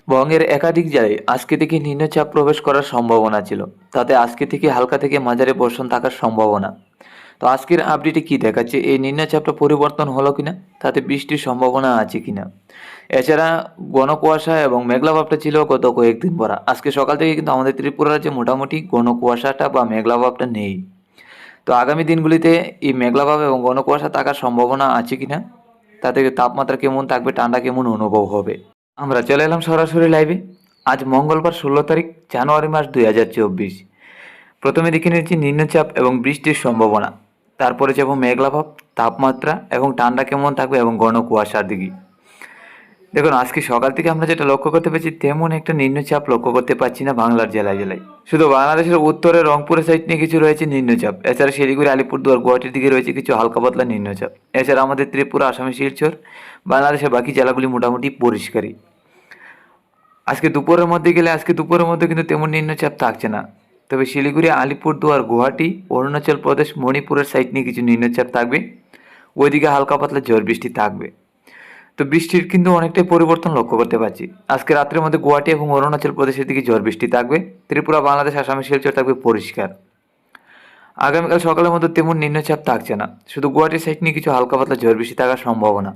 বঙ্গের একাধিক জেলায় আজকে থেকে নিম্নচাপ প্রবেশ করার সম্ভাবনা ছিল, তাতে আজকে থেকে হালকা থেকে মাঝারি বর্ষণ থাকার সম্ভাবনা। তো আজকের আপডেটে কি দেখাচ্ছে, এই নিম্নচাপটা পরিবর্তন হলো কিনা, তাতে বৃষ্টির সম্ভাবনা আছে কিনা। এছাড়া ঘন কুয়াশা এবং মেঘলা ভাবটা ছিল গত কয়েকদিন পর। আজকে সকাল থেকে কিন্তু আমাদের ত্রিপুরা রাজ্যে মোটামুটি ঘন কুয়াশাটা বা মেঘলা ভাবটা নেই। তো আগামী দিনগুলিতে এই মেঘলা ভাব এবং ঘন কুয়াশা থাকার সম্ভাবনা আছে কিনা, তাতে তাপমাত্রা কেমন থাকবে, ঠান্ডা কেমন অনুভব হবে। আমরা চলে এলাম সরাসরি লাইভে। আজ মঙ্গলবার 16 তারিখ জানুয়ারি মাস 2024। প্রথমে দেখে নিচ্ছি নিম্নচাপ এবং বৃষ্টির সম্ভাবনা, তারপরে যাব মেঘলা ভাব, তাপমাত্রা এবং ঠান্ডা কেমন থাকবে এবং ঘন কুয়াশার দিকে। দেখুন, আজকে সকাল থেকে আমরা যেটা লক্ষ্য করতে পারছি, তেমন একটা নিম্নচাপ লক্ষ্য করতে পারছি না বাংলার জেলায় জেলায়। শুধু বাংলাদেশের উত্তরে রংপুরের সাইড নিয়ে কিছু রয়েছে নিম্নচাপ, এছাড়া শিলিগুড়ি, আলিপুরদুয়ার, গুয়াহাটির দিকে রয়েছে কিছু হালকা পাতলা নিম্নচাপ। এছাড়া আমাদের ত্রিপুরা, আসামে শিলচর, বাংলাদেশের বাকি জেলাগুলি মোটামুটি পরিষ্কারই। আজকে দুপুরের মধ্যে কিন্তু তেমন নিম্নচাপ থাকছে না, তবে শিলিগুড়ি, আলিপুরদুয়ার, গুয়াহাটি, অরুণাচল প্রদেশ, মণিপুরের সাইড নিয়ে কিছু নিম্নচাপ থাকবে। ওইদিকে হালকা পাতলা ঝড় বৃষ্টি থাকবে। তো বৃষ্টির কিন্তু অনেকটাই পরিবর্তন লক্ষ্য করতে পারছি। আজকে রাত্রের মধ্যে গুয়াহাটি এবং অরুণাচল প্রদেশের দিকে ঝড় বৃষ্টি থাকবে। ত্রিপুরা, বাংলাদেশ, আসামের শিলচর থাকবে পরিষ্কার। আগামীকাল সকালের মধ্যে তেমন নিম্নচাপ থাকছে না, শুধু গুয়াহাটির সাইড নিয়ে কিছু হালকা পাতলা ঝড় বৃষ্টি থাকার সম্ভাবনা।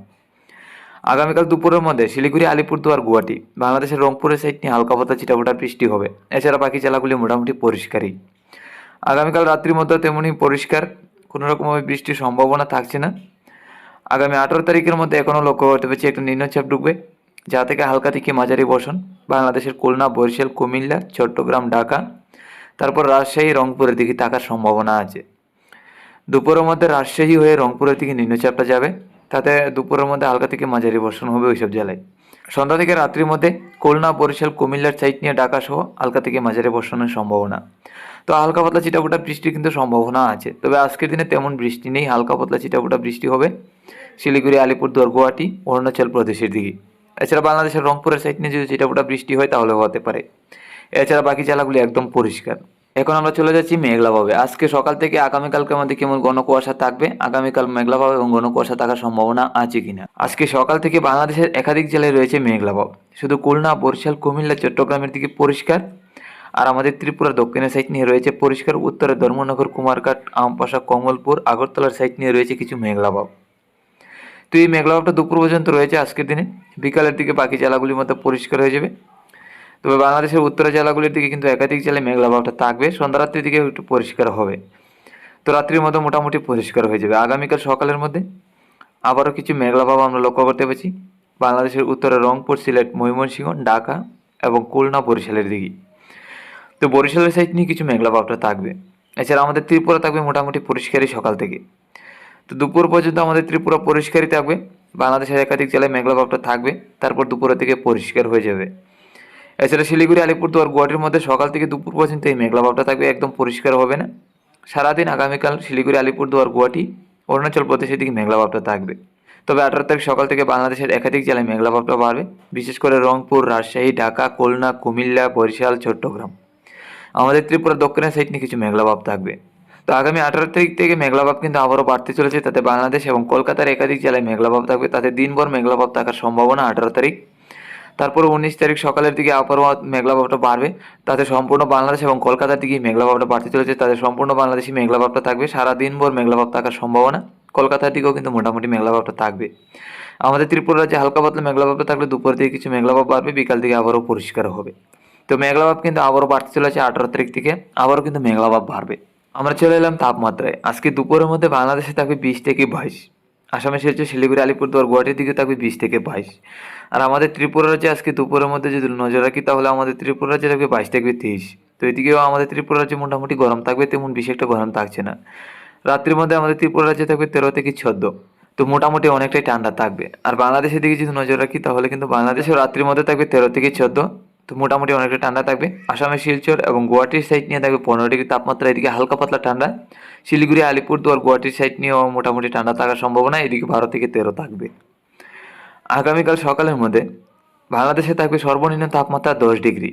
আগামীকাল দুপুরের মধ্যে শিলিগুড়ি, আলিপুরদুয়ার, গুয়াহাটি, বাংলাদেশের রংপুরের সাইড নিয়ে হালকা পাতলা ছিটাফোঁটা বৃষ্টি হবে। এছাড়া বাকি জেলাগুলি মোটামুটি পরিষ্কারই। আগামীকাল রাত্রির মধ্যে তেমনই পরিষ্কার, কোনো রকমভাবে বৃষ্টির সম্ভাবনা থাকছে না। আগামী 18 তারিখের মধ্যে এখনও লক্ষ্য করতে পারছি একটা নিম্নচাপ ঢুকবে, যা থেকে হালকা থেকে মাঝারি বর্ষণ বাংলাদেশের খুলনা, বরিশাল, কুমিল্লা, চট্টগ্রাম, ঢাকা, তারপর রাজশাহী, রংপুরের দিকে থাকার সম্ভাবনা আছে। দুপুরের মধ্যে রাজশাহী হয়ে রংপুরের দিকে নিম্নচাপটা যাবে, তাতে দুপুরের মধ্যে হালকা থেকে মাঝারি বর্ষণ হবে ওইসব জেলায়। সন্ধ্যা থেকে রাত্রির মধ্যে খুলনা, বরিশাল, কুমিল্লার সাইড নিয়ে ঢাকা সহ হালকা থেকে মাঝারি বর্ষণের সম্ভাবনা। তো হালকা পাতলা ছিটাফোঁটা বৃষ্টির কিন্তু সম্ভাবনা আছে, তবে আজকের দিনে তেমন বৃষ্টি নেই। হালকা পাতলা ছিটাফোঁটা বৃষ্টি হবে শিলিগুড়ি, আলিপুরদুয়ার, গুয়াহাটি, অরুণাচল প্রদেশের দিকে। এছাড়া বাংলাদেশের রংপুরের সাইড নিয়ে যদি ছিটাফোঁটা বৃষ্টি হয় তাহলে হতে পারে। এছাড়া বাকি জেলাগুলি একদম পরিষ্কার। এখন আমরা চলে যাচ্ছি মেঘলাভাবে। আজকে সকাল থেকে আগামীকালকে আমাদের কেমন ঘন কুয়াশা থাকবে, আগামীকাল মেঘলাভাব এবং ঘন কুয়াশা থাকার সম্ভাবনা আছে কিনা। আজকে সকাল থেকে বাংলাদেশের একাধিক জেলায় রয়েছে মেঘলাভাব, শুধু খুলনা, বরিশাল, কুমিল্লা, চট্টগ্রামের দিকে পরিষ্কার। আর আমাদের ত্রিপুরার দক্ষিণের সাইড নিয়ে রয়েছে পরিষ্কার। উত্তরে ধর্মনগর, কুমারঘাট, আমপাশা, কমলপুর, আগরতলার সাইড নিয়ে রয়েছে কিছু মেঘলাভাব। তো এই মেঘলাভাবটা দুপুর পর্যন্ত রয়েছে আজকের দিনে। বিকালের দিকে বাকি জেলাগুলির মধ্যে পরিষ্কার হয়ে যাবে। তবে বাংলাদেশের উত্তরের জেলাগুলির দিকে কিন্তু একাধিক জেলায় মেঘলা ভাবটা থাকবে। সন্ধ্যা রাত্রির দিকে একটু পরিষ্কার হবে। তো রাত্রির মধ্যে মোটামুটি পরিষ্কার হয়ে যাবে। আগামীকাল সকালের মধ্যে আবারও কিছু মেঘলা ভাব আমরা লক্ষ্য করতে পারছি বাংলাদেশের উত্তরে রংপুর, সিলেট, ময়মনসিংহ, ঢাকা এবং খুলনা, বরিশালের দিকে। তো বরিশালের সাইড নিয়ে কিছু মেঘলা ভাবটা থাকবে। এছাড়া আমাদের ত্রিপুরা থাকবে মোটামুটি পরিষ্কারই সকাল থেকে। তো দুপুর পর্যন্ত আমাদের ত্রিপুরা পরিষ্কারই থাকবে। বাংলাদেশের একাধিক জেলায় মেঘলা ভাবটা থাকবে, তারপর দুপুরের দিকে পরিষ্কার হয়ে যাবে। এছাড়া শিলিগুড়ি, আলিপুরদুয়ার, গুয়াহাটির মধ্যে সকাল থেকে দুপুর পর্যন্ত এই মেঘলা ভাবটা থাকবে, একদম পরিষ্কার হবে না। সারাদিন আগামীকাল শিলিগুড়ি, আলিপুরদুয়ার, গুয়াহাটি, অরুণাচল প্রদেশের দিকে মেঘলা ভাবটা থাকবে। তবে 18 তারিখ সকাল থেকে বাংলাদেশের একাধিক জেলায় মেঘলা ভাবটা বাড়বে, বিশেষ করে রংপুর, রাজশাহী, ঢাকা, খুলনা, কুমিল্লা, বরিশাল, চট্টগ্রাম। আমাদের ত্রিপুরার দক্ষিণের সাইড নিয়ে কিছু মেঘলা ভাব থাকবে। তো আগামী 18 তারিখ থেকে মেঘলা ভাব কিন্তু আবারও বাড়তে চলেছে, তাতে বাংলাদেশ এবং কলকাতার একাধিক জেলায় মেঘলা ভাব থাকবে, তাতে দিনভর মেঘলা ভাব থাকার সম্ভাবনা 18 তারিখ। তারপর 19 তারিখ সকালের দিকে আবারও মেঘলা ভাবটা বাড়বে, তাতে সম্পূর্ণ বাংলাদেশ এবং কলকাতার দিকে মেঘলা ভাবটা বাড়তে চলেছে, তাদের সম্পূর্ণ বাংলাদেশি মেঘলা ভাবটা থাকবে, সারা দিনভর মেঘলা ভাব থাকার সম্ভাবনা। কলকাতার দিকেও কিন্তু মোটামুটি মেঘলা ভাবটা থাকবে। আমাদের ত্রিপুরা রাজ্যে হালকা পাতলা মেঘলা ভাবটা থাকলে দুপুর থেকে কিছু মেঘলা ভাব বাড়বে, বিকাল থেকে আবারও পরিষ্কার হবে। তো মেঘলা ভাব কিন্তু আবারও বাড়তে চলেছে 18 তারিখ থেকে, আবারও কিন্তু মেঘলা ভাব বাড়বে। আমরা চলে এলাম তাপমাত্রায়। আজকে দুপুরের মধ্যে বাংলাদেশে থাকবে 20 থেকে 22, আসামে শিলচর, শিলিগুড়ি, আলিপুরদুয়ার, গুয়াহাটির দিকে থাকবে 20 থেকে 22। আর আমাদের ত্রিপুরা রাজ্যে আজকে দুপুরের মধ্যে যদি নজর রাখি তাহলে আমাদের ত্রিপুরা রাজ্যে থাকবে 22 থেকে 23। তো এদিকেও আমাদের ত্রিপুরা রাজ্যে মোটামুটি গরম থাকবে, তেমন বেশি একটা গরম থাকছে না। রাত্রির মধ্যে আমাদের ত্রিপুরা রাজ্যে থাকবে 13 থেকে 14। তো মোটামুটি অনেকটাই ঠান্ডা থাকবে। আর বাংলাদেশের দিকে যদি নজর রাখি তাহলে কিন্তু বাংলাদেশেও রাত্রির মধ্যে থাকবে 13 থেকে 14। তো মোটামুটি অনেকটা ঠান্ডা থাকবে। আসামের শিলচর এবং গুয়াহাটির সাইড নিয়ে থাকবে 15 ডিগ্রি তাপমাত্রা, এদিকে হালকা পাতলা ঠান্ডা। শিলিগুড়ি, আলিপুরদুয়ার, গুয়াহাটির সাইড নিয়েও মোটামুটি ঠান্ডা থাকার সম্ভাবনা, এদিকে 12 থেকে 13 থাকবে। আগামীকাল সকালের মধ্যে বাংলাদেশে থাকবে সর্বনিম্ন তাপমাত্রা 10 ডিগ্রি।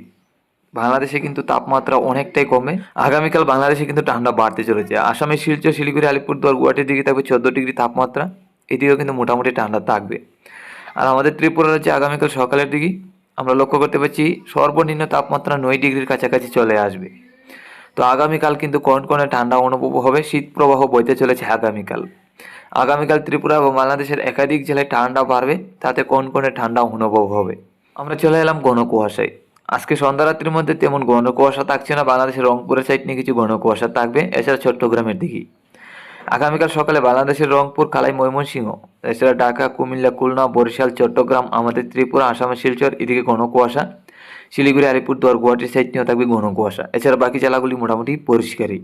বাংলাদেশে কিন্তু তাপমাত্রা অনেকটাই কমে। আগামীকাল বাংলাদেশে কিন্তু ঠান্ডা বাড়তে চলেছে। আসামের শিলচর, শিলিগুড়ি, আলিপুরদুয়ার, গুয়াহাটির দিকে থাকবে 14 ডিগ্রি তাপমাত্রা, এদিকেও কিন্তু মোটামুটি ঠান্ডা থাকবে। আর আমাদের ত্রিপুরা রাজ্যে আগামীকাল সকালের দিকে আমরা লক্ষ্য করতে পারছি সর্বনিম্ন তাপমাত্রা 9 ডিগ্রির কাছাকাছি চলে আসবে। তো আগামীকাল কিন্তু কনকনে ঠান্ডা অনুভব হবে, শীত প্রবাহ বইতে চলেছে আগামীকাল ত্রিপুরা ও বাংলাদেশের একাধিক জেলায় ঠান্ডা বাড়বে, তাতে কনকনে ঠান্ডা অনুভব হবে। আমরা চলে এলাম ঘন কুয়াশায়। আজকে সন্ধ্যা রাত্রির মধ্যে তেমন ঘন কুয়াশা থাকছে না, বাংলাদেশের রংপুরের সাইড নিয়ে কিছু ঘন কুয়াশা থাকবে, এছাড়া চট্টগ্রামের দিকে। আগামীকাল সকালে বাংলাদেশের রংপুর, কালাই, ময়মনসিংহ, এছাড়া ঢাকা, কুমিল্লা, খুলনা, বরিশাল, চট্টগ্রাম, আমাদের ত্রিপুরা, আসামের শিলচর এদিকে ঘন কুয়াশা। শিলিগুড়ি, আলিপুরদুয়ার, গুয়াহাটির সাইড নিয়েও থাকবে ঘন কুয়াশা। এছাড়া বাকি জেলাগুলি মোটামুটি পরিষ্কারই।